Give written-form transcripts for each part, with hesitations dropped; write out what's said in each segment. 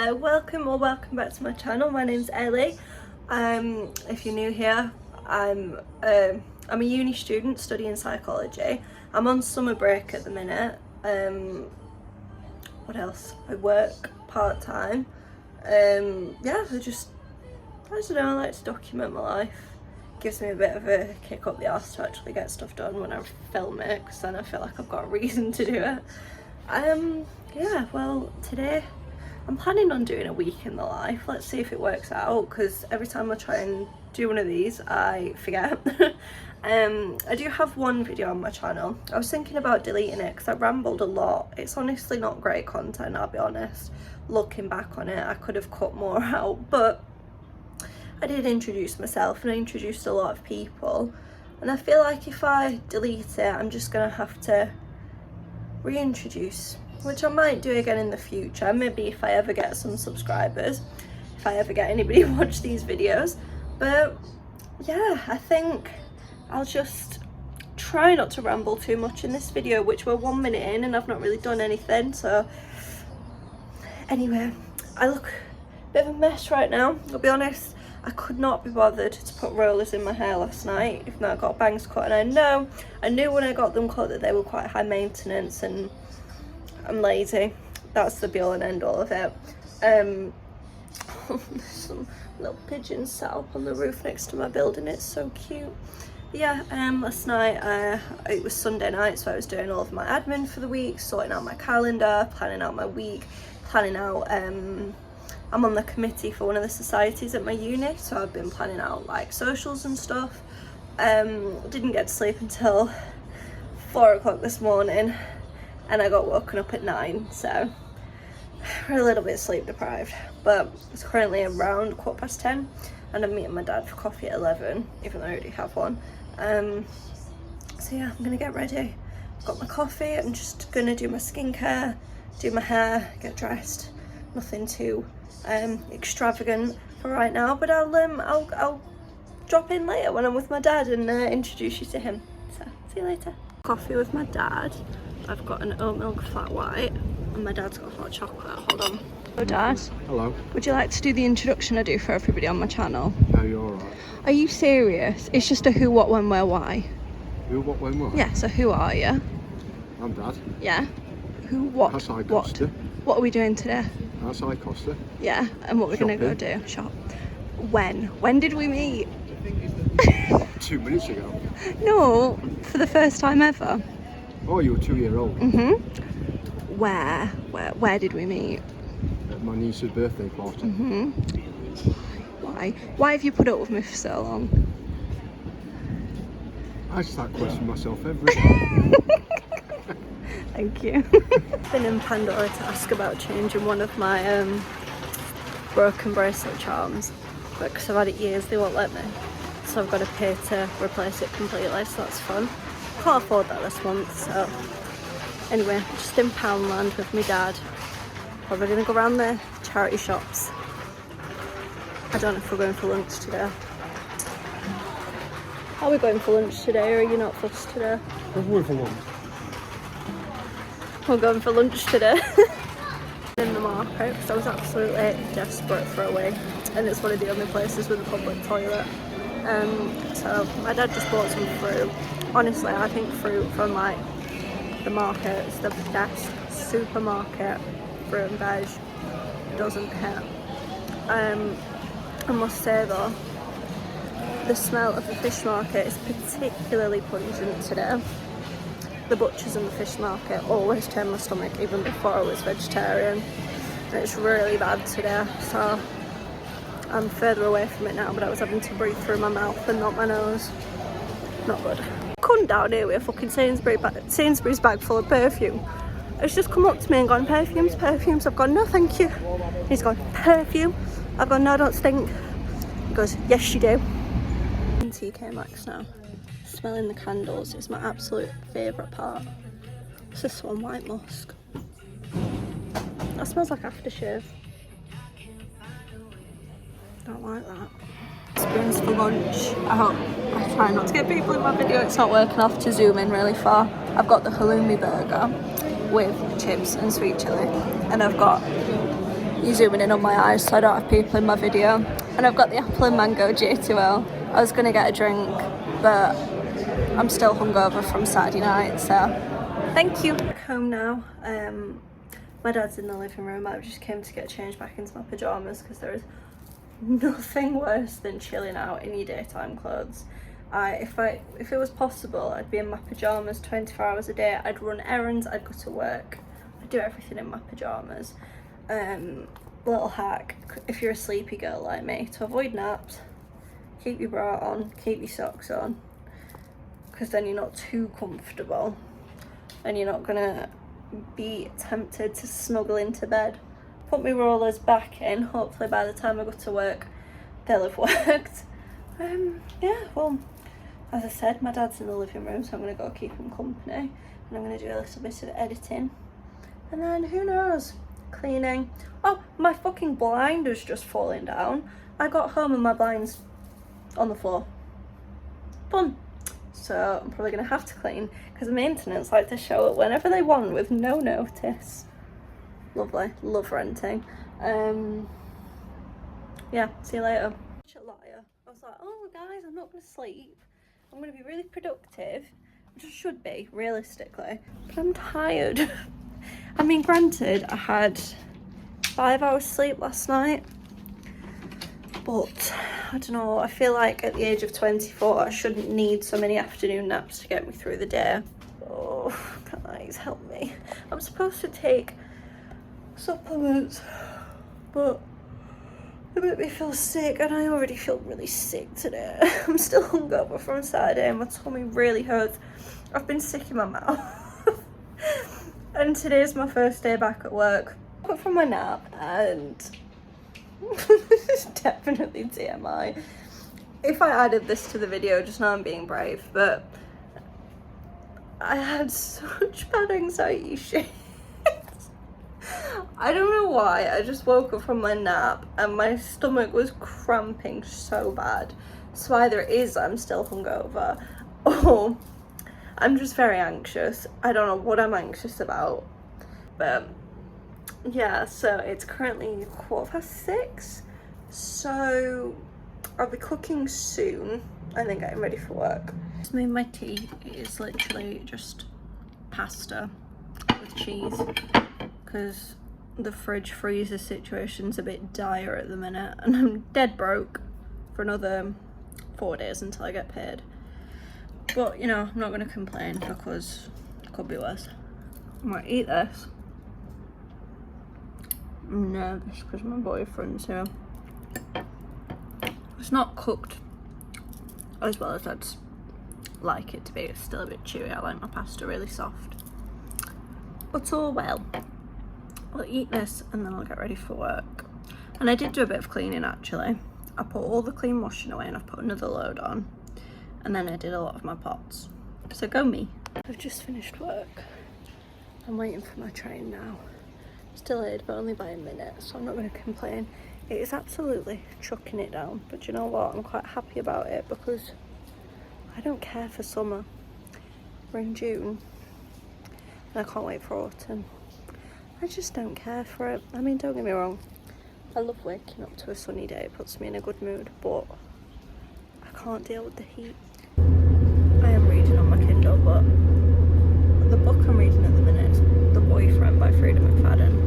Hello, welcome back to my channel. My name's Ellie. If you're new here, I'm a uni student studying psychology. I'm on summer break at the minute. What else? I work part-time. Yeah, I don't know, I like to document my life. Gives me a bit of a kick up the arse to actually get stuff done when I film it, because then I feel like I've got a reason to do it. Yeah, well, today I'm planning on doing a week in the life. Let's see if it works out, because every time I try and do one of these I forget. I do have one video on my channel. I was thinking about deleting it because I rambled a lot. It's honestly not great content, I'll be honest. Looking back on it, I could have cut more out, but I did introduce myself and I introduced a lot of people, and I feel like if I delete it I'm just gonna have to reintroduce, which I might do again in the future, maybe if I ever get some subscribers, if I ever get anybody to watch these videos. But yeah, I think I'll just try not to ramble too much in this video, which we're 1 minute in and I've not really done anything. So anyway, I look a bit of a mess right now, I'll be honest. I could not be bothered to put rollers in my hair last night, even though I got bangs cut, and I knew when I got them cut that they were quite high maintenance, and I'm lazy. That's the be all and end all of it. There's some little pigeons sat up on the roof next to my building, it's so cute. But yeah, last night it was Sunday night, so I was doing all of my admin for the week, sorting out my calendar, planning out my week, planning out I'm on the committee for one of the societies at my uni, so I've been planning out like socials and stuff. Didn't get to sleep until 4 o'clock this morning, and I got woken up at 9, so we're a little bit sleep deprived. But it's currently around 10:15, and I'm meeting my dad for coffee at 11, even though I already have one. So yeah, I'm gonna get ready. I've got my coffee, I'm just gonna do my skincare, do my hair, get dressed. Nothing too extravagant for right now, but I'll drop in later when I'm with my dad and introduce you to him. So see you later. Coffee with my dad. I've got an oat milk flat white, and my dad's got hot chocolate. Hold on. Hello, Dad. Hello. Would you like to do the introduction I do for everybody on my channel? No, you're alright. Are you serious? It's just a who, what, when, where, why. Who, what, when, why? Yeah. So who are you? I'm Dad. Yeah. Who, what, Hasai what? Costa. What are we doing today? Hasai Costa. Yeah, and what we're gonna go do? Shop. When did we meet? 2 minutes ago. No, for the first time ever. Oh, you were 2-year-old. Where did we meet? At my niece's birthday party. Why have you put up with me for so long? I start questioning myself every day. Thank you. Been in Pandora to ask about changing one of my broken bracelet charms, but because I've had it years they won't let me, so I've got to pay to replace it completely, so that's fun. Can't afford that this month, so anyway, just in Poundland with my dad. Probably gonna go around the charity shops. I don't know if we're going for lunch today. Are we going for lunch today, or are you not fussed today? We're going for lunch. We're going for lunch today. In the market, because I was absolutely desperate for a wee, and it's one of the only places with a public toilet. So my dad just bought some fruit. Honestly, I think fruit from like the market is the best supermarket fruit and veg. Doesn't hit. I must say though, the smell of the fish market is particularly pungent today. The butchers and the fish market always turn my stomach, even before I was vegetarian, and it's really bad today, so I'm further away from it now, but I was having to breathe through my mouth and not my nose. Not good. Come down here with a fucking Sainsbury's bag full of perfume. It's just come up to me and gone, perfumes. I've gone, no thank you. He's gone, perfume. I've gone, no, I don't stink. He goes, yes you do. In TK Maxx now. Smelling the candles is my absolute favourite part. What's this one? White musk. That smells like aftershave. Don't like that. Experience for lunch. I try not to get people in my video. It's not working. Off to zoom in really far. I've got the halloumi burger with chips and sweet chilli, and I've got you zooming in on my eyes so I don't have people in my video. And I've got the apple and mango J2O. I was going to get a drink, but I'm still hungover from Saturday night, so thank you. Back home now. My dad's in the living room. I just came to get changed back into my pyjamas because there is nothing worse than chilling out in your daytime clothes. If it was possible, I'd be in my pyjamas 24 hours a day. I'd run errands, I'd go to work, I'd do everything in my pyjamas. Little hack, if you're a sleepy girl like me, to avoid naps, keep your bra on, keep your socks on, because then you're not too comfortable and you're not gonna be tempted to snuggle into bed. Put my rollers back in, hopefully by the time I go to work they'll have worked. Yeah, well, as I said, my dad's in the living room, so I'm gonna go keep him company and I'm gonna do a little bit of editing, and then who knows, cleaning. Oh, my fucking blind is just falling down. I got home and my blind's on the floor. Fun. So I'm probably gonna have to clean because maintenance like to show up whenever they want with no notice. Lovely, love renting. Yeah, see you later. Such a liar. I was like, oh guys, I'm not gonna sleep. I'm gonna be really productive. I just should be, realistically. But I'm tired. I mean, granted, I had 5 hours sleep last night, but I don't know, I feel like at the age of 24 I shouldn't need so many afternoon naps to get me through the day. Oh, guys, help me. I'm supposed to take supplements, but they make me feel sick, and I already feel really sick today. I'm still hungover from Saturday and my tummy really hurts. I've been sick in my mouth. And today's my first day back at work. I woke up from my nap and this is definitely TMI. If I added this to the video, just know I'm being brave, but I had such bad anxiety shit. I don't know why, I just woke up from my nap and my stomach was cramping so bad. So either it is I'm still hungover or I'm just very anxious. I don't know what I'm anxious about. But yeah, so it's currently 6:15. So I'll be cooking soon and then getting ready for work. Just made my tea. It is literally just pasta with cheese because the fridge freezer situation's a bit dire at the minute and I'm dead broke for another 4 days until I get paid. But you know, I'm not going to complain because it could be worse. I might eat this. I'm nervous because my boyfriend's here. It's not cooked as well as I'd like it to be. It's still a bit chewy. I like my pasta really soft. But all well. I'll eat this and then I'll get ready for work. And I did do a bit of cleaning actually. I put all the clean washing away and I've put another load on. And then I did a lot of my pots. So go me. I've just finished work. I'm waiting for my train now. Still late, but only by a minute, so I'm not going to complain. It is absolutely chucking it down, but you know what? I'm quite happy about it because I don't care for summer. We're in June and I can't wait for autumn. I just don't care for it. I mean, don't get me wrong, I love waking up to a sunny day. It puts me in a good mood, but I can't deal with the heat. I am reading on my Kindle, but the book I'm reading at the minute is The Boyfriend by Frida McFadden.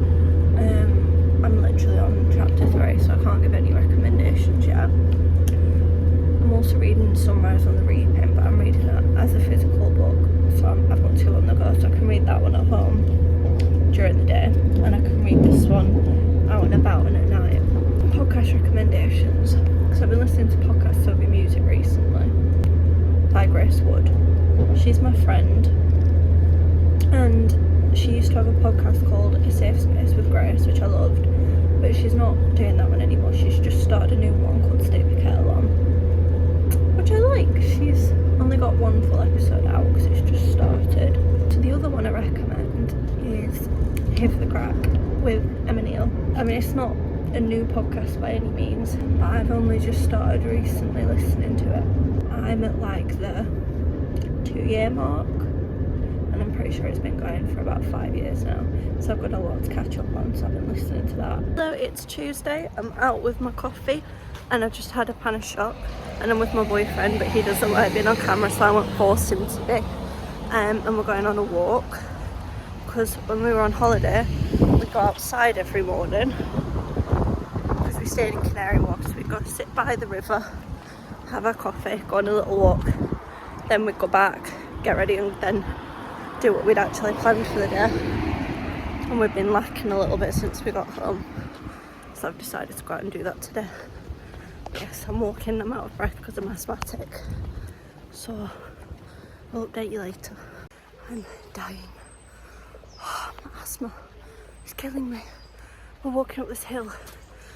I'm literally on chapter 3, so I can't give any recommendations yet. I'm also reading Sunrise on the Reaping, but I'm reading it as a physical book, so I've got 2 on the go, so I can read that one at home during the day, and I can read this one out and about and at night. Podcast recommendations, because I've been listening to podcasts over music recently by Grace Wood. She's my friend, and she used to have a podcast called A Safe Space with Grace, which I loved, but she's not doing that one anymore. She's just started a new one called Stick the Kettle On, which I like. She's only got 1 full episode out because it's just started. So the other one I recommend is Have the Crack with Emma Neal. I mean, it's not a new podcast by any means, but I've only just started recently listening to it. I'm at like the 2-year mark, and I'm pretty sure it's been going for about 5 years now, so I've got a lot to catch up on, so I've been listening to that. So it's Tuesday, I'm out with my coffee and I've just had a pan of shop, and I'm with my boyfriend, but he doesn't like being on camera, so I won't force him to be. And we're going on a walk, because when we were on holiday we go outside every morning, because we stayed in Canary Wharf, so we'd go sit by the river, have our coffee, go on a little walk, then we'd go back, get ready, and then do what we'd actually planned for the day. And we've been lacking a little bit since we got home, so I've decided to go out and do that today. Yes, I'm walking, I'm out of breath because I'm asthmatic, so I'll update you later. I'm dying. Oh, my asthma is killing me. We're walking up this hill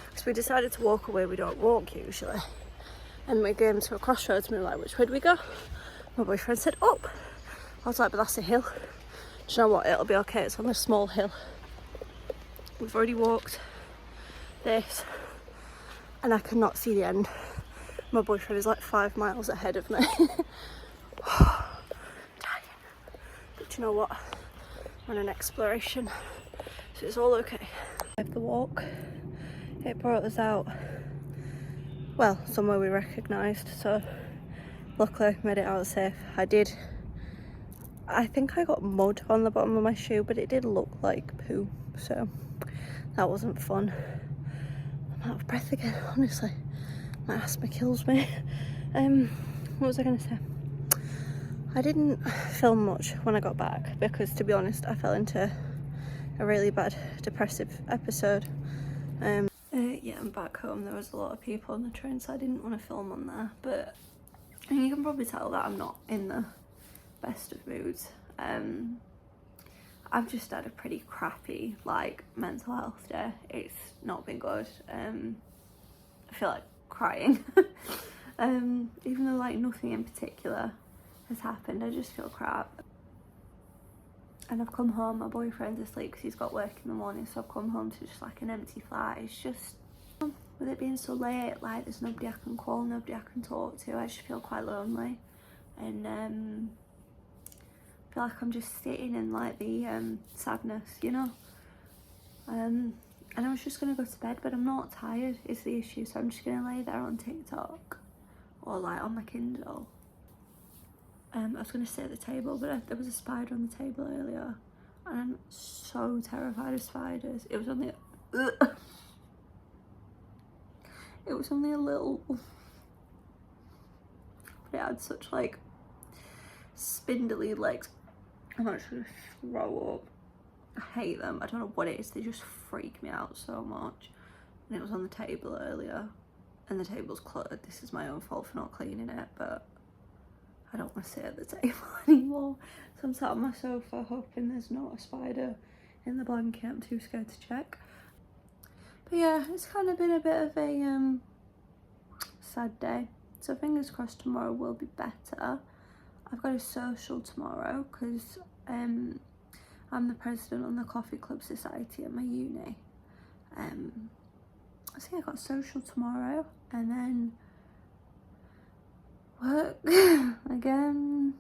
because we decided to walk away. We don't walk usually, and we came to a crossroads and we were like, which way do we go? My boyfriend said up. I was like, but that's a hill. Do you know what, it'll be okay, it's on a small hill. We've already walked this and I cannot see the end. My boyfriend is like 5 miles ahead of me. Dying. But do you know what, I'm on an exploration, so it's all okay. I have the walk, it brought us out, well, somewhere we recognised, so luckily made it out safe. I think I got mud on the bottom of my shoe, but it did look like poo, so that wasn't fun. I'm out of breath again, honestly. My asthma kills me. What was I going to say? I didn't film much when I got back because, to be honest, I fell into a really bad depressive episode. Yeah, I'm back home. There was a lot of people on the train, so I didn't want to film on there, but you can probably tell that I'm not in the best of moods. I've just had a pretty crappy mental health day. It's not been good. I feel like crying. Even though nothing in particular has happened, I just feel crap. And I've come home, my boyfriend's asleep because he's got work in the morning, so I've come home to just an empty flat. It's just, with it being so late, there's nobody I can call, nobody I can talk to. I just feel quite lonely, and I feel like I'm just sitting in the sadness, you know. And I was just gonna go to bed, but I'm not tired is the issue, so I'm just gonna lay there on TikTok or on my Kindle. I was gonna sit at the table, but there was a spider on the table earlier, and I'm so terrified of spiders. It was only a little, but it had such spindly legs. I'm actually gonna throw up. I hate them. I don't know what it is, they just freak me out so much. And it was on the table earlier, and the table's cluttered. This is my own fault for not cleaning it, but I don't want to sit at the table anymore. So I'm sat on my sofa hoping there's not a spider in the blanket. I'm too scared to check. But yeah, it's kind of been a bit of a sad day. So fingers crossed tomorrow will be better. I've got a social tomorrow because I'm the president on the Coffee Club Society at my uni. I think I got social tomorrow, and then work again.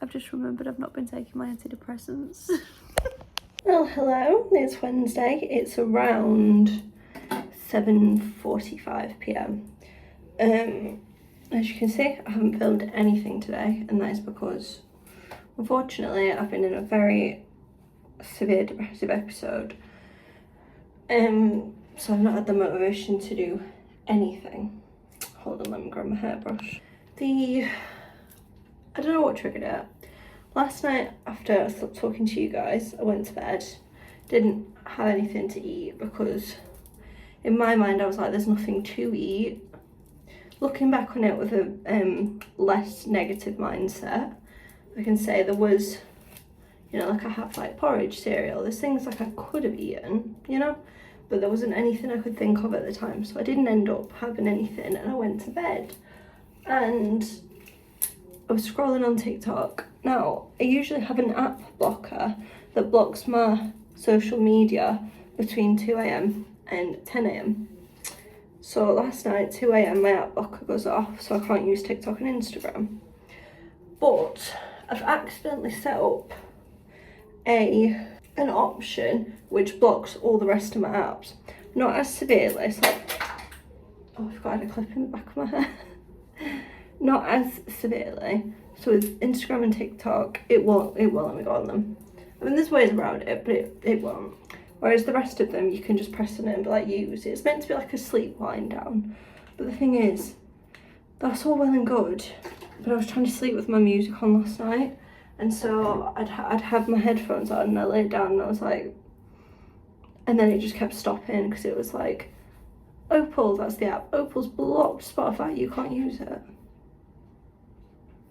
I've just remembered I've not been taking my antidepressants. Well, hello, it's Wednesday. It's around 7:45 p.m. As you can see, I haven't filmed anything today, and that is because, unfortunately, I've been in a very severe depressive episode. So I've not had the motivation to do anything. Hold on, let me grab my hairbrush. I don't know what triggered it. Last night, after I stopped talking to you guys, I went to bed. Didn't have anything to eat because in my mind I was like, there's nothing to eat. Looking back on it with a less negative mindset, I can say there was, I had porridge, cereal, there's things I could have eaten, but there wasn't anything I could think of at the time, so I didn't end up having anything, and I went to bed. And I was scrolling on TikTok. Now, I usually have an app blocker that blocks my social media between 2 a.m. and 10 a.m. So last night, 2 a.m, my app blocker goes off, so I can't use TikTok and Instagram. but I've accidentally set up an option which blocks all the rest of my apps. Not as severely, so oh, I forgot I had a clip in the back of my hair. Not as severely. So with Instagram and TikTok, it won't let me go on them. I mean, there's ways around it, but it won't. Whereas the rest of them, you can just press on it and be like, use it. It's meant to be like a sleep wind down. But the thing is, that's all well and good, but I was trying to sleep with my music on last night, and so I'd have my headphones on and I laid down and I was like, and then it just kept stopping because it was like, Opal, that's the app, Opal's blocked Spotify, you can't use it.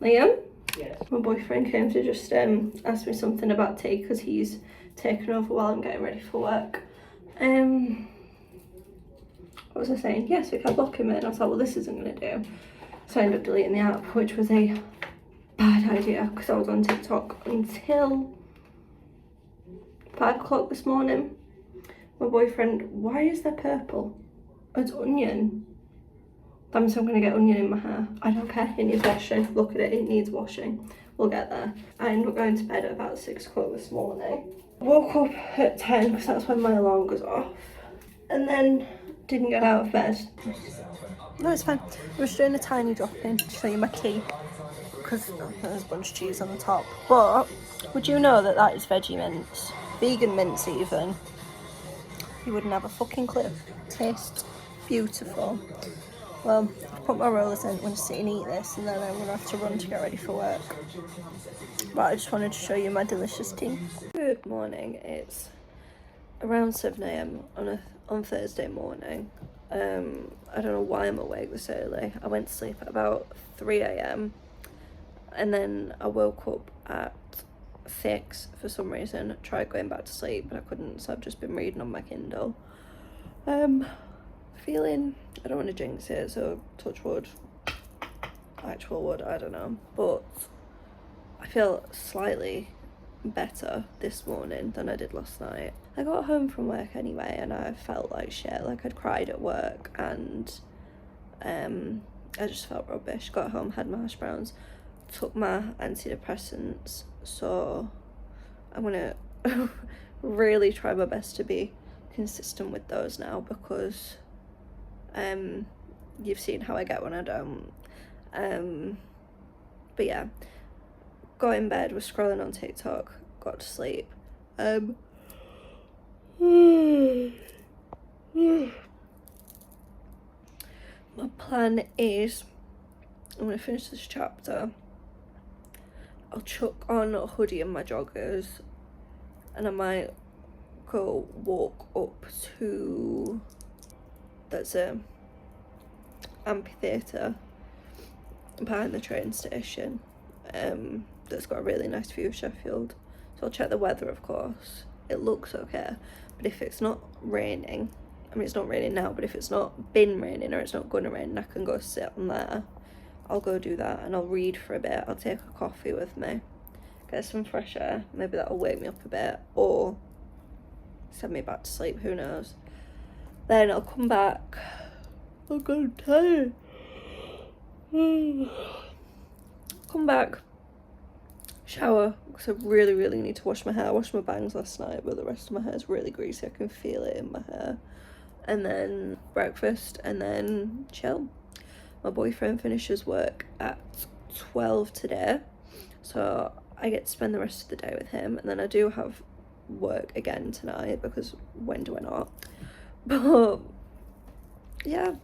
Liam? Yes. My boyfriend came to just ask me something about tea because he's taken over while I'm getting ready for work. What was I saying? Yes, we kept blocking it and I was like, well, this isn't going to do. So I ended up deleting the app, which was a bad idea because I was on TikTok until 5 o'clock this morning. My boyfriend, why is there purple? Oh, it's onion. That means I'm going to get onion in my hair. I don't care, it needs washing. Look at it, it needs washing. We'll get there. I ended up going to bed at about 6 o'clock this morning. Woke up at 10 because that's when my alarm goes off. And then didn't get out of bed. No, it's fine. I was doing a tiny drop in to show you my key because there's a bunch of cheese on the top. But would you know that that is veggie mince? Vegan mince even. You wouldn't have a fucking clue. Tastes beautiful. Well, I've put my rollers in. I'm going to sit and eat this and then I'm going to have to run to get ready for work. But I just wanted to show you my delicious tea. Good morning. It's around 7 a.m. on Thursday morning. I don't know why I'm awake this early. I went to sleep at about 3 a.m. and then I woke up at 6 for some reason. Tried going back to sleep but I couldn't, so I've just been reading on my Kindle. Feeling, I don't want to jinx it, so touch wood, actual wood, I don't know, but I feel slightly better this morning than I did last night. I got home from work anyway and I felt like shit, like I'd cried at work and I just felt rubbish. Got home, had my hash browns, took my antidepressants, so I'm gonna really try my best to be consistent with those now because you've seen how I get when I don't. But yeah, got in bed, was scrolling on TikTok, got to sleep. My plan is I'm gonna finish this chapter. I'll chuck on a hoodie and my joggers and I might go walk up to, there's a amphitheatre behind the train station that's got a really nice view of Sheffield, so I'll check the weather. Of course it looks okay, but if it's not raining, I mean it's not raining now, but if it's not been raining or it's not gonna rain, I can go sit on there. I'll go do that and I'll read for a bit. I'll take a coffee with me, get some fresh air, maybe that'll wake me up a bit or send me back to sleep, who knows. Then I'll come back. I'm getting tired. Come back, shower, because I really need to wash my hair. I washed my bangs last night, but the rest of my hair is really greasy. I can feel it in my hair. And then breakfast, and then chill. My boyfriend finishes work at 12 today, so I get to spend the rest of the day with him. And then I do have work again tonight, because when do I not? But yeah,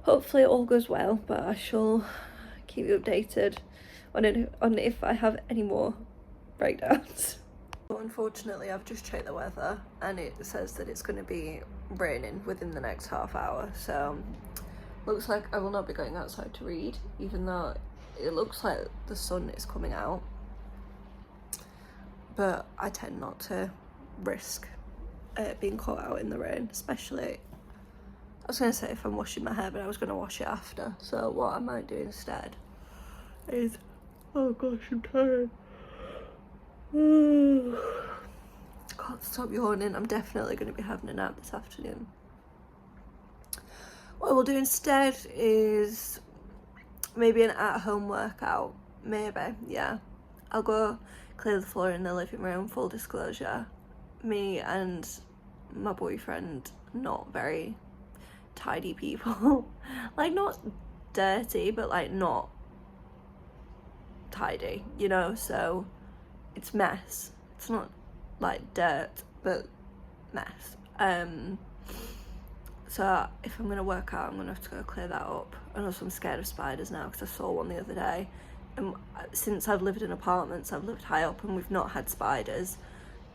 hopefully it all goes well, but I shall keep you updated on if I have any more breakdowns. But unfortunately I've just checked the weather and it says that it's going to be raining within the next half hour, so looks like I will not be going outside to read, even though it looks like the sun is coming out. But I tend not to risk being caught out in the rain, especially, I was going to say if I'm washing my hair, but I was going to wash it after. So what I might do instead is, oh gosh, I'm tired. Can't stop yawning. I'm definitely going to be having a nap this afternoon. What I will do instead is maybe an at-home workout, maybe, yeah. I'll go clear the floor in the living room, full disclosure. Me and my boyfriend, not very tidy people. Like, not dirty, but like not tidy, you know, so it's mess. It's not like dirt, but mess. So if I'm gonna work out, I'm gonna have to go clear that up. And also I'm scared of spiders now because I saw one the other day, and since I've lived in apartments, I've lived high up and we've not had spiders,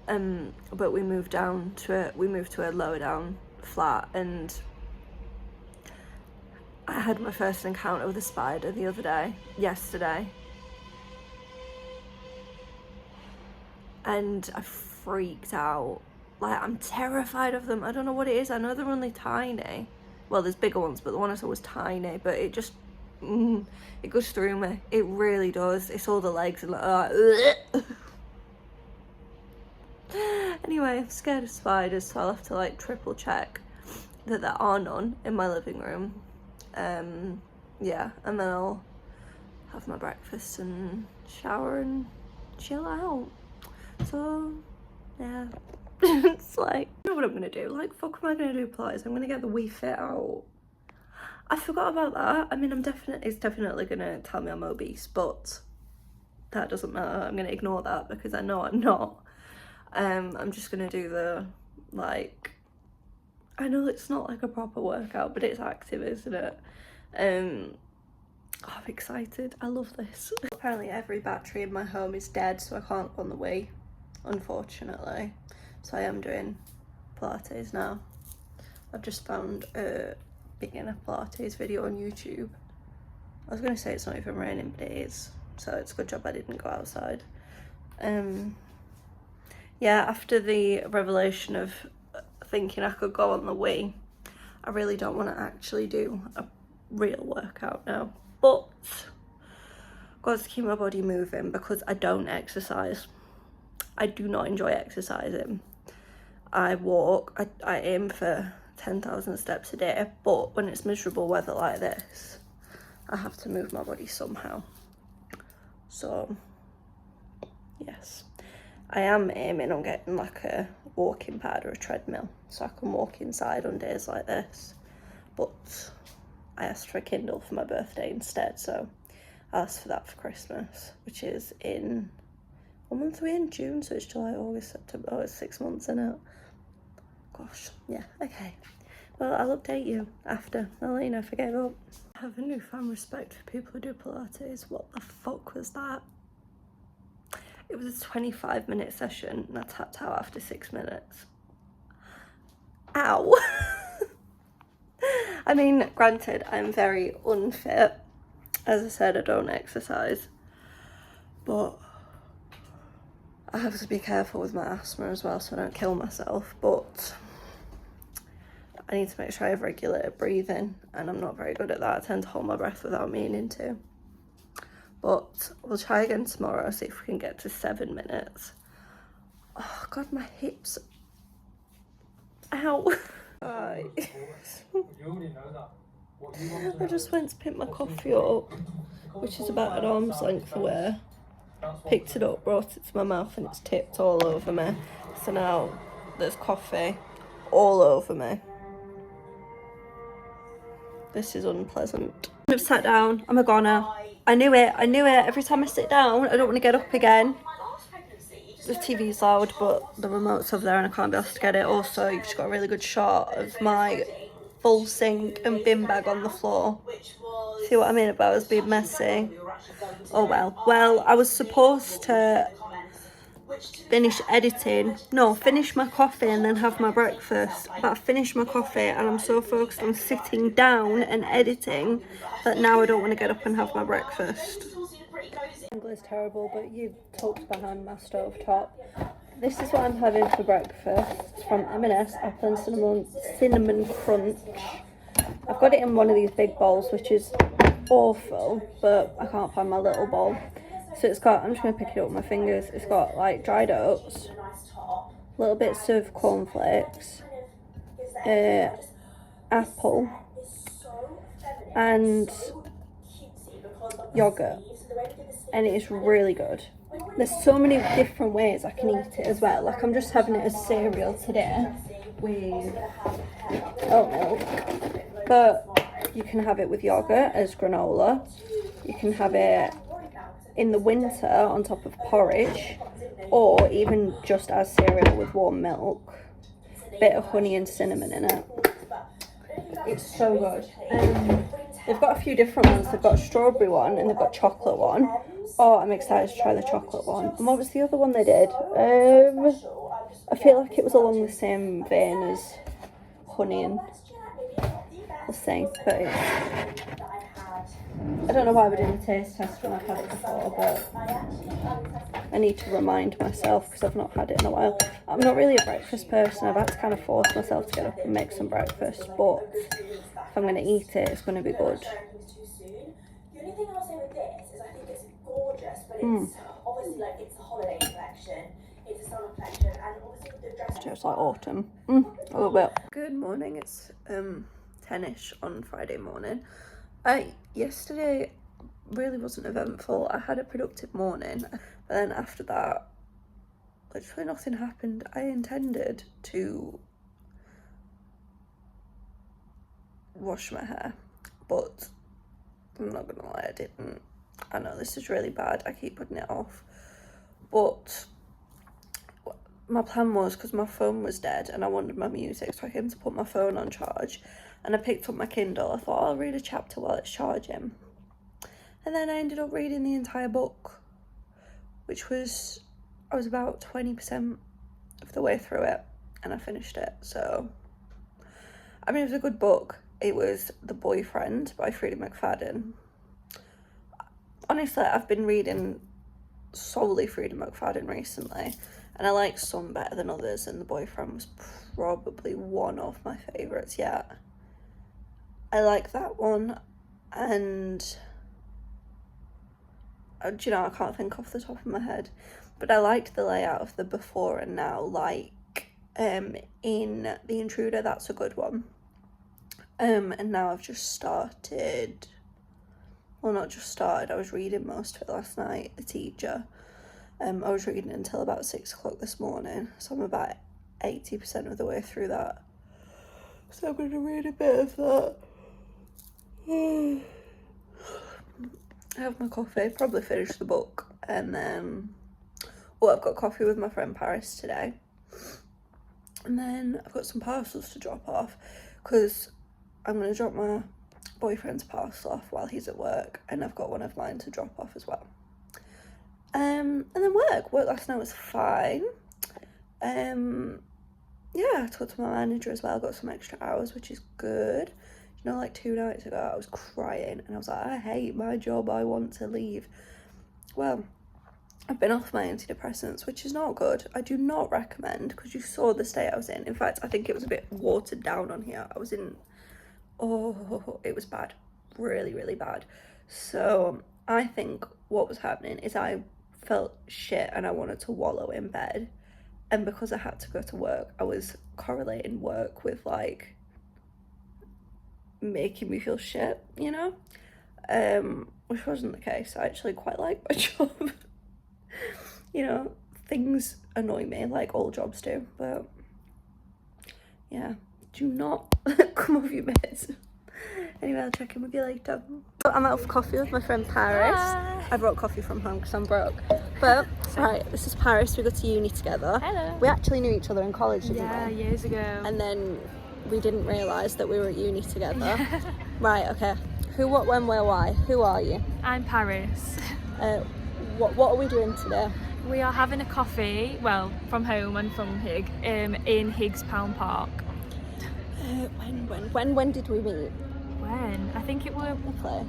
but we moved to a lower down flat, and I had my first encounter with a spider the other day, yesterday, and I freaked out. Like, I'm terrified of them. I don't know what it is. I know they're only tiny. Well, there's bigger ones, but the one I saw was tiny. But it just, it goes through me. It really does. It's all the legs and like, Anyway, I'm scared of spiders, so I'll have to like triple check that there are none in my living room. Yeah, and then I'll have my breakfast and shower and chill out. So, yeah. It's like, I know what I'm gonna do. Like, fuck am I gonna do Pilates? I'm gonna get the Wii Fit out. I forgot about that. I mean, it's definitely gonna tell me I'm obese, but that doesn't matter. I'm gonna ignore that because I know I'm not. I'm just gonna do the, like, I know it's not like a proper workout, but it's active, isn't it? I'm excited. I love this. Apparently every battery in my home is dead, so I can't go on the Wii, unfortunately. So I am doing Pilates now. I've just found a beginner Pilates video on YouTube. I was gonna say it's not even raining, but it is. So it's a good job I didn't go outside. Yeah, after the revelation of thinking I could go on the Wii, I really don't want to actually do a real workout now. But I've got to keep my body moving because I don't exercise. I do not enjoy exercising. I walk, I aim for 10,000 steps a day, but when it's miserable weather like this, I have to move my body somehow. So, yes. I am aiming on getting like a walking pad or a treadmill so I can walk inside on days like this. But I asked for a Kindle for my birthday instead, so I asked for that for Christmas, which is in, what month are we in? June, so it's July, August, September. Oh, it's 6 months, isn't it? Gosh, yeah, okay. Well, I'll update you after. I'll let you know if I get up. I have a newfound respect for people who do Pilates. What the fuck was that? It was a 25-minute session and I tapped out after 6 minutes. Ow! I mean, granted, I'm very unfit. As I said, I don't exercise. But I have to be careful with my asthma as well so I don't kill myself. But I need to make sure I have regulated breathing, and I'm not very good at that. I tend to hold my breath without meaning to. But we'll try again tomorrow, see if we can get to 7 minutes. Oh God, my hips. Ow. Right. I just went to pick my coffee up, which is about an arm's length away. Picked it up, brought it to my mouth, and it's tipped all over me. So now there's coffee all over me. This is unpleasant. I've sat down, I'm a goner. I knew it. Every time I sit down, I don't want to get up again. The TV's loud, but the remote's over there and I can't be asked to get it. Also, you've just got a really good shot of my full sink and bin bag on the floor. See what I mean about us being messy? Oh well. Well, I was supposed to finish my coffee and then have my breakfast, but I finished my coffee and I'm so focused on sitting down and editing that now I don't want to get up and have my breakfast. English is terrible, but you talked behind my stove top. This is what I'm having for breakfast. It's from M&S, apple and cinnamon crunch. I've got it in one of these big bowls, which is awful, but I can't find my little bowl. So it's got, I'm just going to pick it up with my fingers, it's got like dried oats, little bits of cornflakes, apple, and yogurt, and it is really good. There's so many different ways I can eat it as well. Like, I'm just having it as cereal today with oat milk, but you can have it with yogurt as granola. You can have it in the winter on top of porridge, or even just as cereal with warm milk. Bit of honey and cinnamon in it. It's so good. They've got a few different ones. They've got a strawberry one and they've got a chocolate one. Oh, I'm excited to try the chocolate one. And what was the other one they did? I feel like it was along the same vein as honey and we'll see. But I don't know why we're doing a taste test when I've had it before, but I need to remind myself because I've not had it in a while. I'm not really a breakfast person. I've had to kind of force myself to get up and make some breakfast, but if I'm going to eat it, it's going to be good. The only thing I'll say with this is I think it's gorgeous, but it's obviously like it's a holiday collection, it's a summer collection, and obviously the dress. Just like autumn, a little bit. Good morning. It's 10ish on Friday morning. Yesterday really wasn't eventful. I had a productive morning, but then after that, literally nothing happened. I intended to wash my hair, but I'm not gonna lie, I didn't. I know this is really bad, I keep putting it off, but my plan was, because my phone was dead and I wanted my music, so I came to put my phone on charge and I picked up my Kindle. I thought I'll read a chapter while it's charging, and then I ended up reading the entire book, which was, I was about 20% of the way through it and I finished it. So I mean, it was a good book. It was The Boyfriend by Freida McFadden. Honestly, I've been reading solely Freida McFadden recently, and I like some better than others, and The Boyfriend was probably one of my favourites yet. I like that one, and do you know, I can't think off the top of my head, but I liked the layout of the before and now, like in The Intruder. That's a good one. And now I've just started, well, not just started, I was reading most of it last night, The Teacher. I was reading until about 6 o'clock this morning, so I'm about 80% of the way through that. So I'm going to read a bit of that. I have my coffee, probably finish the book, and then, I've got coffee with my friend Paris today. And then I've got some parcels to drop off, because I'm going to drop my boyfriend's parcel off while he's at work, and I've got one of mine to drop off as well. And then work last night was fine. Yeah, I talked to my manager as well, got some extra hours, which is good. You know, like 2 nights ago I was crying and I was like, I hate my job, I want to leave. Well, I've been off my antidepressants, which is not good. I do not recommend, because you saw the state I was in. In fact, I think it was a bit watered down on here. I was in, it was bad, really, really bad. So I think what was happening is I felt shit and I wanted to wallow in bed, and because I had to go to work, I was correlating work with like making me feel shit, you know, which wasn't the case. I actually quite like my job. You know, things annoy me like all jobs do, but yeah, do not come off your meds. Anyway, I'll check in with you later. I'm out for coffee with my friend Paris. Hi. I brought coffee from home because I'm broke. But, right, this is Paris. We go to uni together. Hello. We actually knew each other in college, didn't we? Yeah, years ago. And then we didn't realise that we were at uni together. Right, okay. Who, what, when, where, why? Who are you? I'm Paris. What are we doing today? We are having a coffee, well, from home and from Higg, in Higgs Pound Park. When did we meet? When? I think it was, Roughly.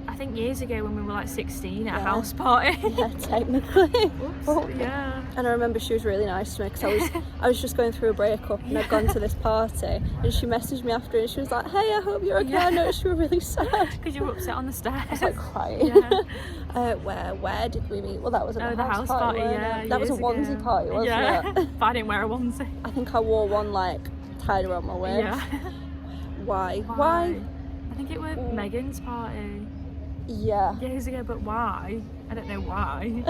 I think years ago when we were like 16 at a house party. Yeah, technically. Oops, yeah. And I remember she was really nice to me because I was just going through a breakup and I'd gone to this party, and she messaged me after and she was like, hey, I hope you're okay. I noticed you were really sad. Because you were upset on the stairs. I was like crying. Yeah. Where did we meet? Well, that was at the house party, yeah. That was a onesie party, wasn't it? But I didn't wear a onesie. I think I wore one like tied around my waist. Yeah. Why? I think it was Megan's party. Yeah. years ago, but why? I don't know why.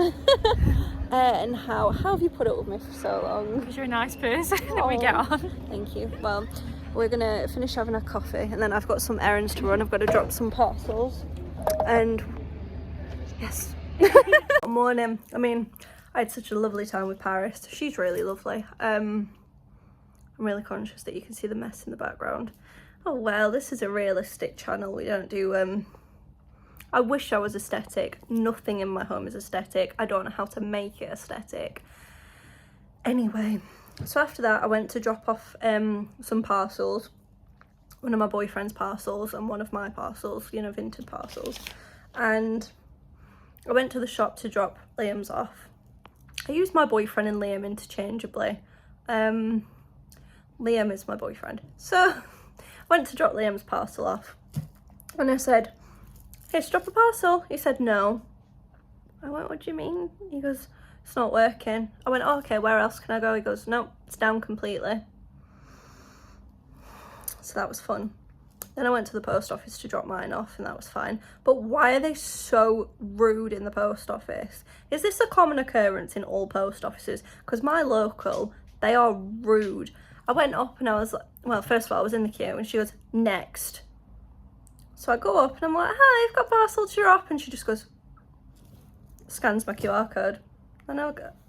And how have you put up with me for so long? Because you're a nice person and we get on. Thank you. Well, we're gonna finish having a coffee and then I've got some errands to run. I've got to drop some parcels and yes. Good morning. I mean, I had such a lovely time with Paris. She's really lovely. I'm really conscious that you can see the mess in the background. Oh well, this is a realistic channel. We don't do I wish I was aesthetic. Nothing in my home is aesthetic. I don't know how to make it aesthetic. Anyway, so after that I went to drop off some parcels. One of my boyfriend's parcels and one of my parcels, you know, vintage parcels. And I went to the shop to drop Liam's off. I used my boyfriend and Liam interchangeably. Liam is my boyfriend. So I went to drop Liam's parcel off. And I said, "Hey, drop a parcel." He said no. I went, "What do you mean?" He goes, "It's not working." I went, "Oh, okay, where else can I go?" He goes, "Nope, it's down completely." So that was fun. Then I went to the post office to drop mine off and that was fine. But why are they so rude in the post office? Is this a common occurrence in all post offices? Because my local, they are rude. I went up and I was like, well, first of all, I was in the queue and she goes, "Next." So I go up and I'm like, "Hi, I've got a parcel to drop." And she just goes, scans my QR code. And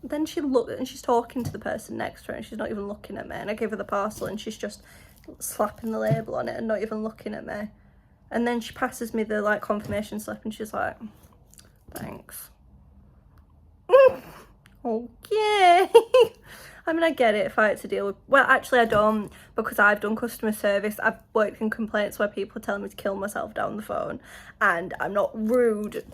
then she looked and she's talking to the person next to her and she's not even looking at me. And I give her the parcel and she's just slapping the label on it and not even looking at me. And then she passes me the like confirmation slip and she's like, "Thanks." Okay. I mean, I get it if I had to deal with, well, actually I don't, because I've done customer service. I've worked in complaints where people tell me to kill myself down the phone and I'm not rude.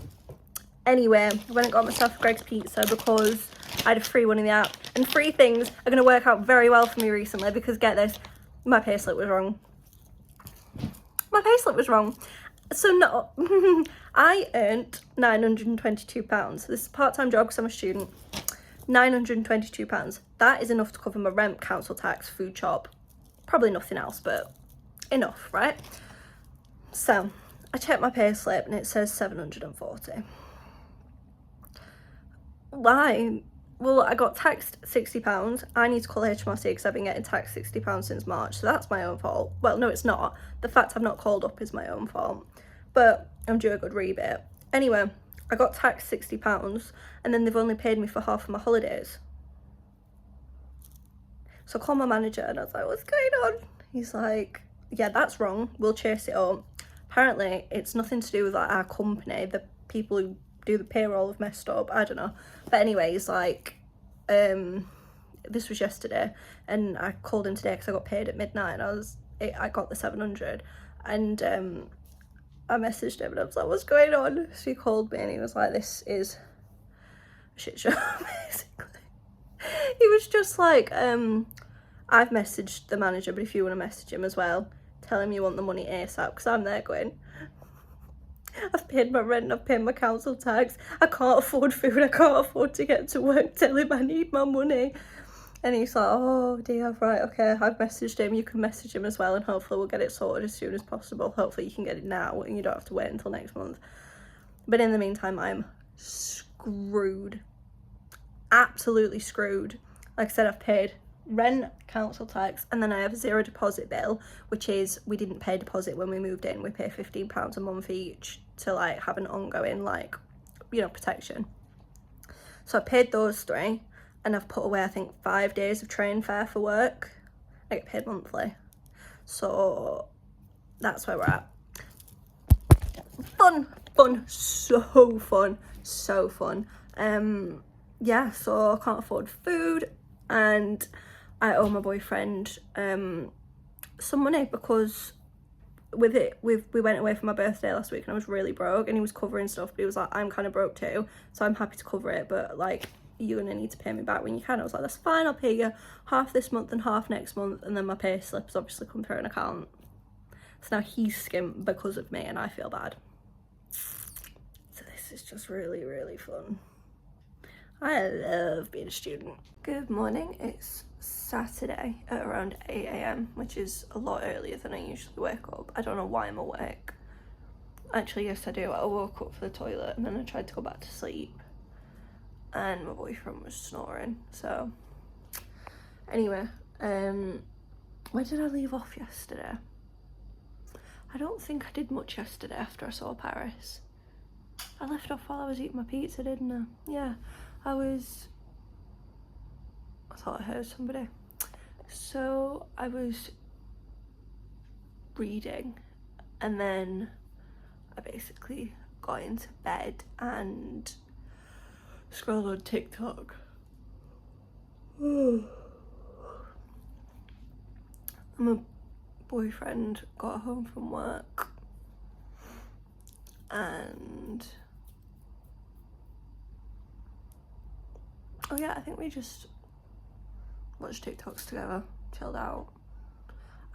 Anyway, I went and got myself Greg's Pizza because I had a free one in the app. And free things are going to work out very well for me recently because, get this, my payslip was wrong. My payslip was wrong. So no, I earned £922. This is a part-time job because I'm a student. £922. That is enough to cover my rent, council tax, food shop. Probably nothing else, but enough, right? So I checked my payslip and it says 740. Why? Well, I got taxed £60. I need to call HMRC because I've been getting taxed £60 since March, so that's my own fault. Well, no, it's not. The fact I've not called up is my own fault, but I'm due a good rebate. Anyway, I got taxed £60 and then they've only paid me for half of my holidays. So I called my manager and I was like, "What's going on?" He's like, "Yeah, that's wrong. We'll chase it up." Apparently, it's nothing to do with like our company. The people who do the payroll have messed up. I don't know. But anyway, he's like, this was yesterday and I called him today because I got paid at midnight and I got the 700 and I messaged him and I was like, "What's going on?" So he called me and he was like, "This is a shit show," basically. He was just like, "I've messaged the manager, but if you want to message him as well, tell him you want the money ASAP," because I'm there going, "I've paid my rent, I've paid my council tax, I can't afford food, I can't afford to get to work, tell him I need my money." And he's like, "Oh dear, right, okay, I've messaged him, you can message him as well and hopefully we'll get it sorted as soon as possible. Hopefully you can get it now and you don't have to wait until next month." But in the meantime, I'm screwed. Absolutely screwed. Like I said, I've paid rent, council tax, and then I have a zero deposit bill, which is, we didn't pay deposit when we moved in. We pay £15 a month each to like have an ongoing, like, you know, protection. So I paid those three and I've put away I think 5 days of train fare for work. I get paid monthly, so that's where we're at. Fun, so fun. Yeah, so I can't afford food and I owe my boyfriend some money because we went away for my birthday last week and I was really broke and he was covering stuff, but he was like, "I'm kind of broke too, so I'm happy to cover it, but like, you're gonna need to pay me back when you can." I was like, "That's fine, I'll pay you half this month and half next month," and then my pay slips obviously come through an account. So now he's skint because of me and I feel bad. So this is just really, really fun. I love being a student. Good morning, it's Saturday at around 8 AM, which is a lot earlier than I usually wake up. I don't know why I'm awake. Actually, yes, I do. I woke up for the toilet and then I tried to go back to sleep and my boyfriend was snoring. So anyway, where did I leave off yesterday? I don't think I did much yesterday after I saw Paris. I left off while I was eating my pizza, didn't I? Yeah, I thought I heard somebody. So I was reading and then I basically got into bed and scrolled on TikTok. And my boyfriend got home from work and oh yeah, I think we just watched TikToks together, chilled out.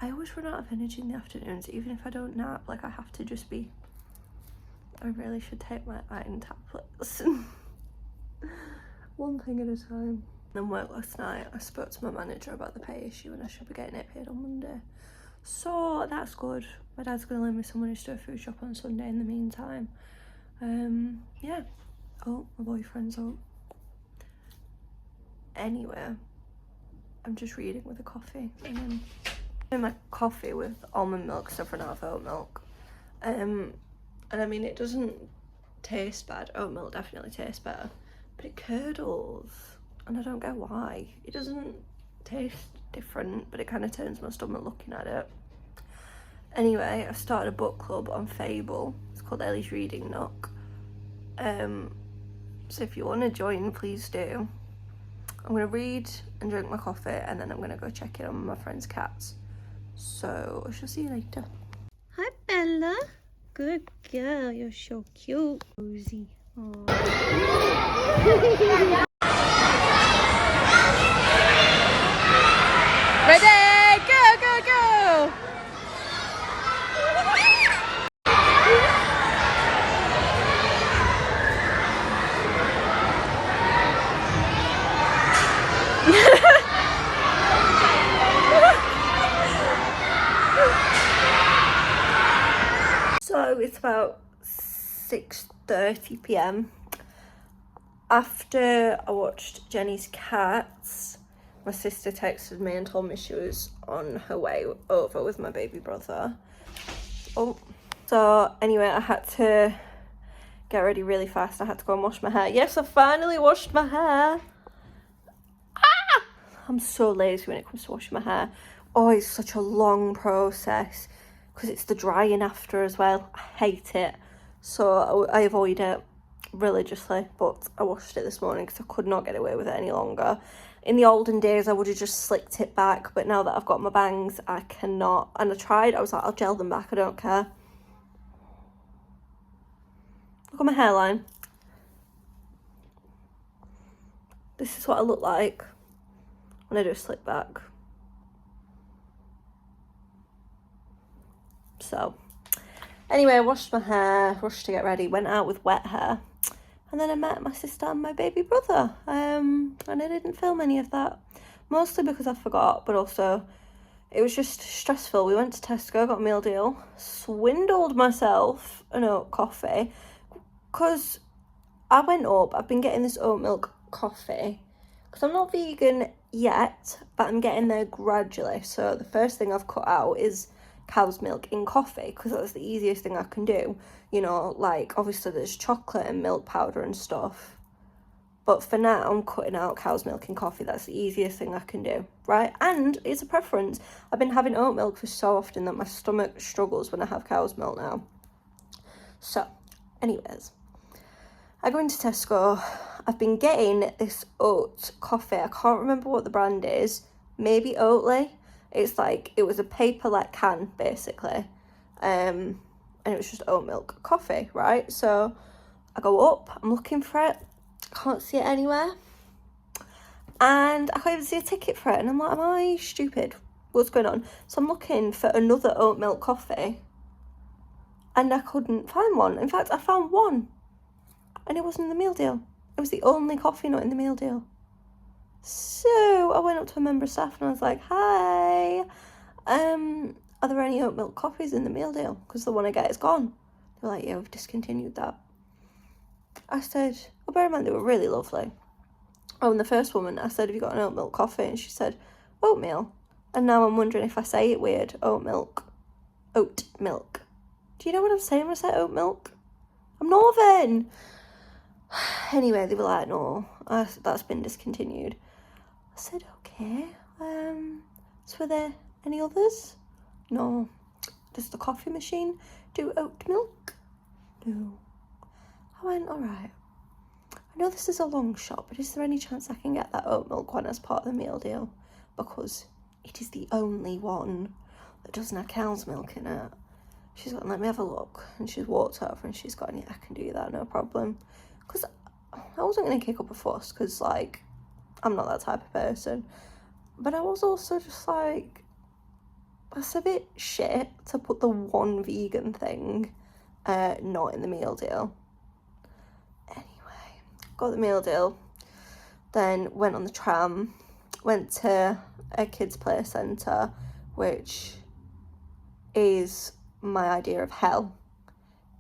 I always run out of energy in the afternoons, even if I don't nap. Like, I have to just be, I really should take my iron tablets. One thing at a time. Then work last night, I spoke to my manager about the pay issue and I should be getting it paid on Monday. So that's good. My dad's gonna lend me some money to do a food shop on Sunday in the meantime. Yeah. Oh, my boyfriend's up. Anyway, I'm just reading with a coffee and then having my coffee with almond milk, so I've run out of oat milk. And I mean, it doesn't taste bad. Oat milk definitely tastes better, but it curdles and I don't get why. It doesn't taste different, but it kind of turns my stomach looking at it. Anyway, I've started a book club on Fable. It's called Ellie's Reading Nook. So if you want to join, please do. I'm going to read and drink my coffee and then I'm going to go check in on my friend's cats. So I shall see you later. Hi Bella. Good girl. You're so cute. Rosie. Ready? Go, go, go. So it's about 6:30 p.m. After I watched Jenny's Cats, my sister texted me and told me she was on her way over with my baby brother. Oh, so anyway, I had to get ready really fast. I had to go and wash my hair. Yes, I finally washed my hair. Ah! I'm so lazy when it comes to washing my hair. Oh, it's such a long process because it's the drying after as well. I hate it. So I avoid it religiously, but I washed it this morning because I could not get away with it any longer. In the olden days, I would have just slicked it back, but now that I've got my bangs, I cannot. And I tried, I was like, I'll gel them back, I don't care. Look at my hairline. This is what I look like when I do a slick back. So, anyway, I washed my hair, rushed to get ready, went out with wet hair. And then I met my sister and my baby brother. And I didn't film any of that. Mostly because I forgot, but also it was just stressful. We went to Tesco, got a meal deal, swindled myself an oat coffee. Because I went up, I've been getting this oat milk coffee. Because I'm not vegan yet, but I'm getting there gradually. So the first thing I've cut out is cow's milk in coffee, because that's the easiest thing I can do. You know, like, obviously there's chocolate and milk powder and stuff, but for now I'm cutting out cow's milk in coffee. That's the easiest thing I can do, right? And it's a preference. I've been having oat milk for so often that my stomach struggles when I have cow's milk now. So anyways, I go into Tesco. I've been getting this oat coffee. I can't remember what the brand is. Maybe Oatly. It's like, it was a paper-like can, basically. And it was just oat milk coffee, right? So I go up, I'm looking for it. Can't see it anywhere. And I can't even see a ticket for it. And I'm like, am I stupid? What's going on? So I'm looking for another oat milk coffee. And I couldn't find one. In fact, I found one. And it wasn't in the meal deal. It was the only coffee not in the meal deal. So I went up to a member of staff and I was like, hi, are there any oat milk coffees in the meal deal? Because the one I get is gone. They were like, yeah, we've discontinued that. I said, well, bear in mind, they were really lovely. Oh, and the first woman, I said, have you got an oat milk coffee? And she said, oatmeal. And now I'm wondering if I say it weird, oat milk. Oat milk. Do you know what I'm saying when I say oat milk? I'm Northern. Anyway, they were like, no, that's been discontinued. I said, okay. So were there any others? No. Does the coffee machine do oat milk? No. I went, all right. I know this is a long shot, but is there any chance I can get that oat milk one as part of the meal deal? Because it is the only one that doesn't have cow's milk in it. She's gone, let me have a look. And she's walked over and she's gone, yeah, I can do that, no problem. Because I wasn't going to kick up a fuss, because, like, I'm not that type of person. But I was also just like, that's a bit shit to put the one vegan thing not in the meal deal. Anyway, got the meal deal. Then went on the tram, went to a kids' play centre, which is my idea of hell.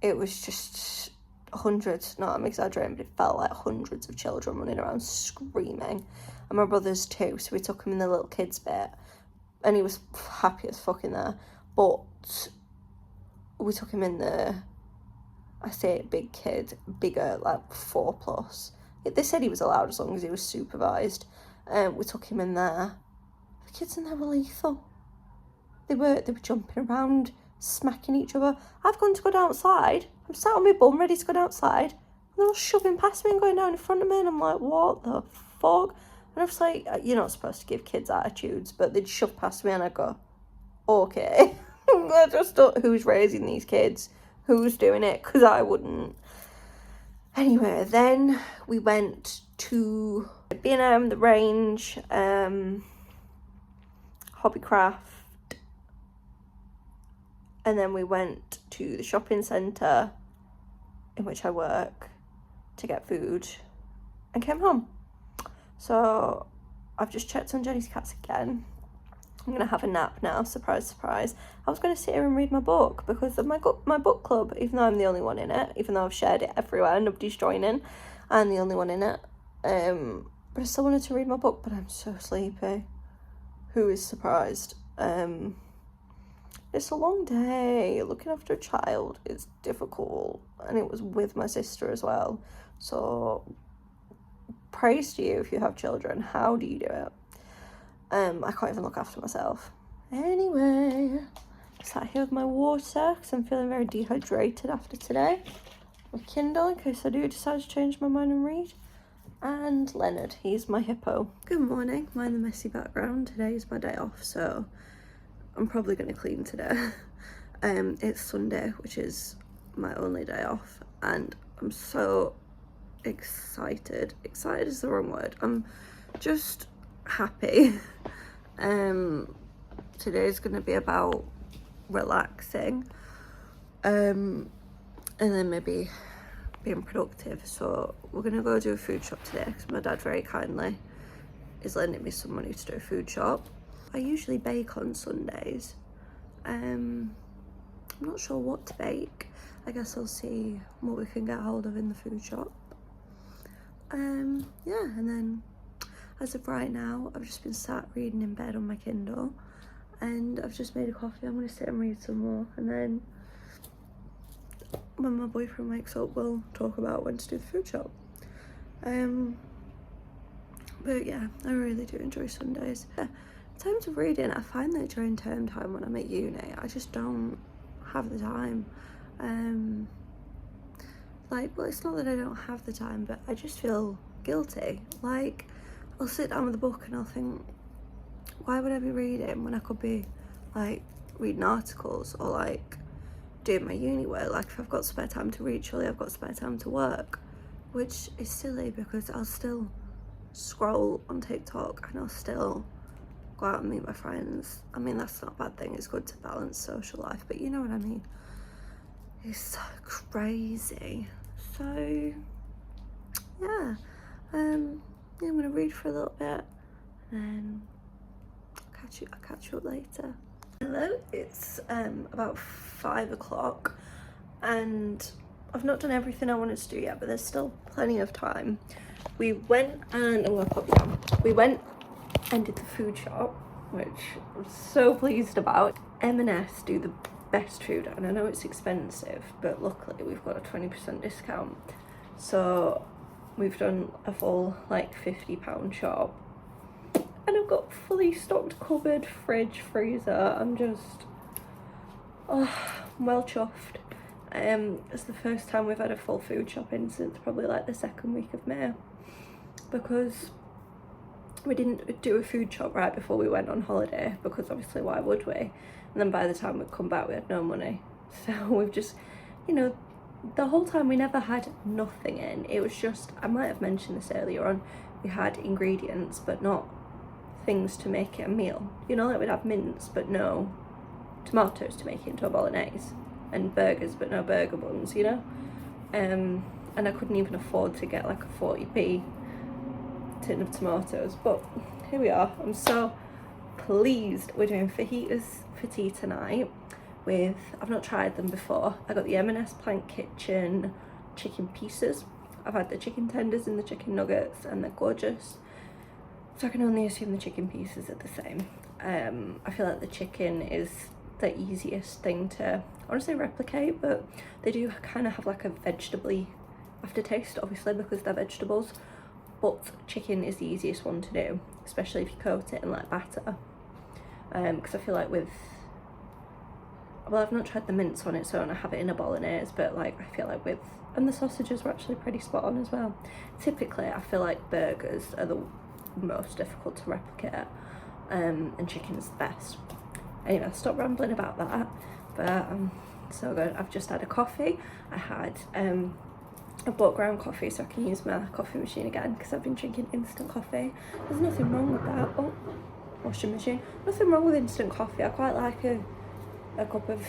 It was just hundreds, no, I'm exaggerating, but it felt like hundreds of children running around screaming. And my brother's too, so we took him in the little kids bit, and he was happy as fuck in there. But we took him in the, I say big kid, bigger, like 4+. They said he was allowed as long as he was supervised. We took him in there. The kids in there were lethal. They were jumping around, smacking each other. I've gone to go outside. I'm sat on my bum ready to go outside, and they're all shoving past me and going down in front of me, and I'm like, what the fuck? And I was like, you're not supposed to give kids attitudes, but they'd shove past me and I'd go, okay. I just thought, who's raising these kids? Who's doing it? Because I wouldn't. Anyway, then we went to B&M, the Range, Hobbycraft, and then we went to the shopping centre in which I work to get food and came home. So I've just checked on Jenny's cats again. I'm going to have a nap now, surprise, surprise. I was going to sit here and read my book because of my book club, even though I'm the only one in it, even though I've shared it everywhere, nobody's joining, I'm the only one in it. But I still wanted to read my book, but I'm so sleepy. Who is surprised? It's a long day. Looking after a child is difficult, and it was with my sister as well. So praise to you if you have children. How do you do it? I can't even look after myself. Anyway, sat here with my water because I'm feeling very dehydrated after today. My Kindle in case I do decide to change my mind and read. And Leonard, he's my hippo. Good morning. Mind the messy background. Today is my day off, so I'm probably going to clean today. It's Sunday, which is my only day off, and I'm so excited. Excited is the wrong word. I'm just happy. Today's going to be about relaxing, and then maybe being productive. So we're going to go do a food shop today because my dad very kindly is lending me some money to do a food shop. I usually bake on Sundays. I'm not sure what to bake. I guess I'll see what we can get hold of in the food shop. Yeah, and then as of right now, I've just been sat reading in bed on my Kindle, and I've just made a coffee. I'm going to sit and read some more, and then when my boyfriend wakes up, we'll talk about when to do the food shop. But yeah, I really do enjoy Sundays. In terms of reading, I find that during term time when I'm at uni, I just don't have the time. Well, it's not that I don't have the time, but I just feel guilty. Like, I'll sit down with a book and I'll think, why would I be reading when I could be, like, reading articles or, like, doing my uni work? Like, if I've got spare time to read, surely I've got spare time to work, which is silly because I'll still scroll on TikTok and I'll still go out and meet my friends. I mean, that's not a bad thing. It's good to balance social life, but you know what I mean. It's so crazy. So yeah, I'm gonna read for a little bit, and then I'll catch you up later. Hello, it's about 5 o'clock. and I've not done everything I wanted to do yet, but there's still plenty of time. We went and I'm gonna pop you down. We went and did the food shop, which I'm so pleased about. M&S do the best food, and I know it's expensive, but luckily we've got a 20% discount. So we've done a full like £50 shop, and I've got fully stocked cupboard, fridge, freezer. I'm just, I'm well chuffed. It's the first time we've had a full food shopping since probably like the second week of May, because we didn't do a food shop right before we went on holiday, because obviously why would we? And then by the time we'd come back we had no money. So we've just, you know, the whole time we never had nothing in. It was just, I might have mentioned this earlier on, we had ingredients but not things to make it a meal. You know, like we'd have mince but no tomatoes to make it into a bolognese, and burgers but no burger buns, you know. And I couldn't even afford to get like a 40p tin of tomatoes, but here we are. I'm so pleased. We're doing fajitas for tea tonight with, I've not tried them before. I got the M&S Plank Kitchen chicken pieces. I've had the chicken tenders and the chicken nuggets, and they're gorgeous. So I can only assume the chicken pieces are the same. I feel like the chicken is the easiest thing to, I want to say replicate, but they do kind of have like a vegetable-y aftertaste, obviously because they're vegetables, but chicken is the easiest one to do, especially if you coat it in like batter. Because I feel like with, well, I've not tried the mince on its own, I have it in a bolognese, but like I feel like with, and the sausages were actually pretty spot on as well. Typically I feel like burgers are the most difficult to replicate, and chicken's the best. Anyway, I'll stop rambling about that, but so good. I've just had a coffee. I bought ground coffee so I can use my coffee machine again, because I've been drinking instant coffee. There's nothing wrong with that. Oh, washing machine. Nothing wrong with instant coffee. I quite like a cup of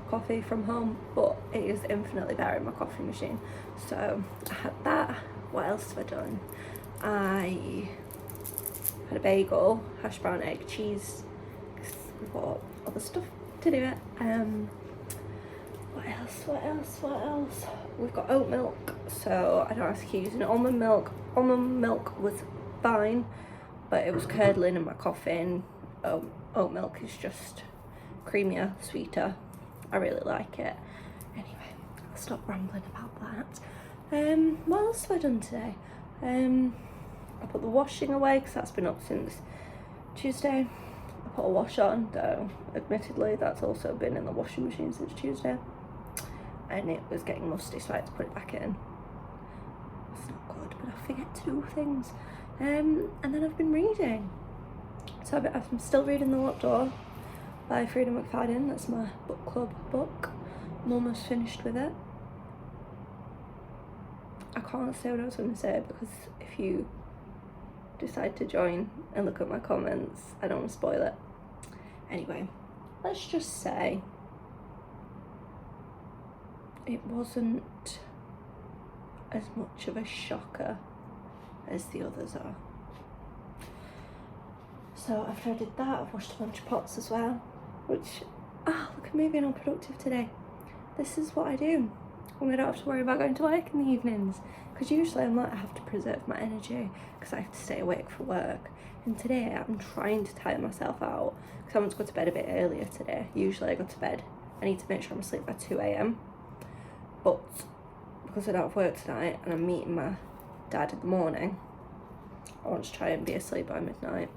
coffee from home, but it is infinitely better in my coffee machine. So I had that. What else have I done? I had a bagel, hash brown, egg, cheese. We've got other stuff to do it. What else? We've got oat milk, so I don't have to keep using almond milk. Almond milk was fine, but it was curdling in my coffee, and oat milk is just creamier, sweeter. I really like it. Anyway, I'll stop rambling about that. What else have I done today? I put the washing away because that's been up since Tuesday. I put a wash on, though admittedly that's also been in the washing machine since Tuesday, and it was getting musty, so I had to put it back in. It's not good, but I forget to do things. And then I've been reading. So I'm still reading The Locked Door by Freida McFadden. That's my book club book. I'm almost finished with it. I can't say what I was going to say, because if you decide to join and look at my comments, I don't want to spoil it. Anyway, let's just say it wasn't as much of a shocker as the others are. So after I did that, I've washed a bunch of pots as well, which, look at me being unproductive today. This is what I do when I don't have to worry about going to work in the evenings, because usually I'm like, I have to preserve my energy because I have to stay awake for work. And today I'm trying to tire myself out because I want to go to bed a bit earlier today. Usually I go to bed, I need to make sure I'm asleep by 2 AM, but because I don't have work tonight and I'm meeting my dad in the morning, I want to try and be asleep by midnight.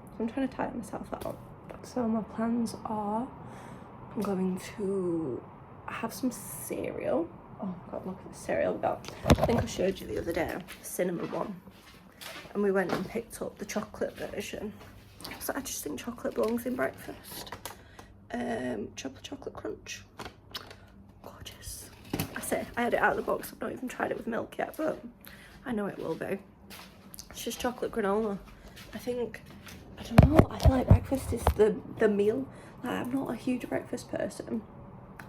So I'm trying to tire myself out. So my plans are, I'm going to have some cereal. Oh god, look at the cereal we got. I think I showed you the other day, cinnamon one. And we went and picked up the chocolate version. So I just think chocolate belongs in breakfast. Chocolate crunch. Gorgeous. I say, I had it out of the box. I've not even tried it with milk yet, but I know it will be. It's just chocolate granola. I think, I don't know, I feel like breakfast is the meal. Like, I'm not a huge breakfast person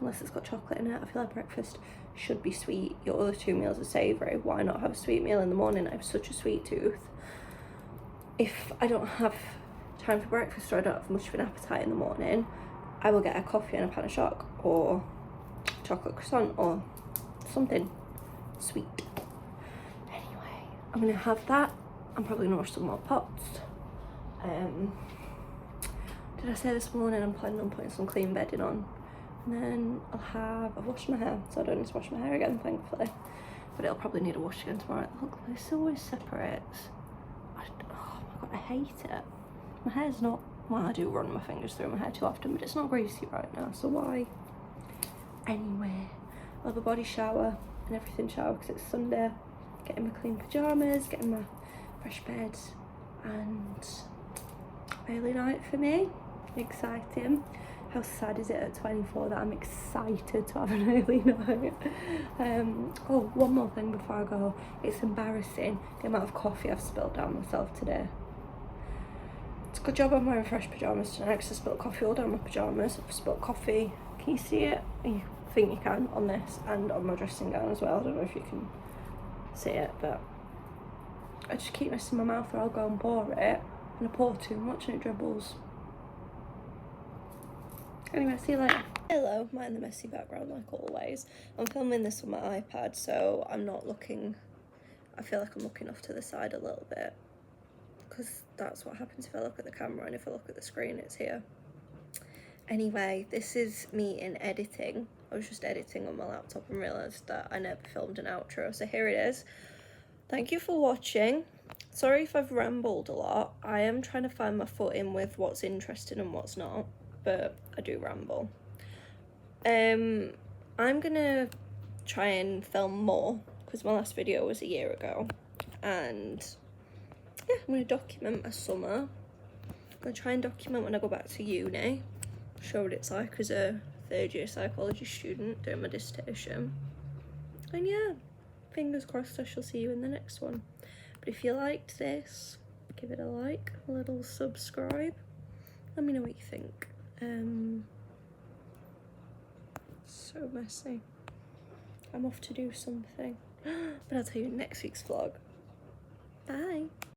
unless it's got chocolate in it. I feel like breakfast should be sweet. Your other two meals are savoury. Why not have a sweet meal in the morning? I have such a sweet tooth. If I don't have time for breakfast or I don't have much of an appetite in the morning, I will get a coffee and a pan of choc or chocolate croissant or something sweet. Anyway, I'm gonna have that. I'm probably gonna wash some more pots. Did I say this morning I'm planning on putting some clean bedding on? And then I've washed my hair, so I don't need to wash my hair again, thankfully. But it'll probably need a wash again tomorrow. Look, this always separates. Oh my god, I hate it. My hair's not, well, I do run my fingers through my hair too often, but it's not greasy right now, so why? Anyway, I'll have a body shower and everything shower because it's Sunday. Getting my clean pyjamas, getting my fresh bed, and early night for me. Exciting. How sad is it at 24 that I'm excited to have an early night? Oh, one more thing before I go. It's embarrassing the amount of coffee I've spilled down myself today. It's a good job I'm wearing fresh pyjamas tonight because I spilled coffee all down my pyjamas. I've spilled coffee. Can you see it? You think you can on this and on my dressing gown as well. I don't know if you can see it, but I just keep messing my mouth or I'll go and pour it, and I pour too much and it dribbles. Anyway, see you later. Hello, mind the messy background like always. I'm filming this on my iPad, so I'm not looking, I feel like I'm looking off to the side a little bit, because that's what happens if I look at the camera, and if I look at the screen it's here. Anyway, this is me in editing. I was just editing on my laptop and realised that I never filmed an outro, so here it is. Thank you for watching. Sorry if I've rambled a lot. I am trying to find my footing with what's interesting and what's not, but I do ramble. I'm gonna try and film more because my last video was a year ago, and yeah, I'm gonna document my summer. I'm gonna try and document when I go back to uni, show what it's like as a third-year psychology student doing my dissertation. And yeah, fingers crossed I shall see you in the next one. But if you liked this, give it a like, a little subscribe. Let me know what you think. So messy. I'm off to do something. But I'll tell you in next week's vlog. Bye.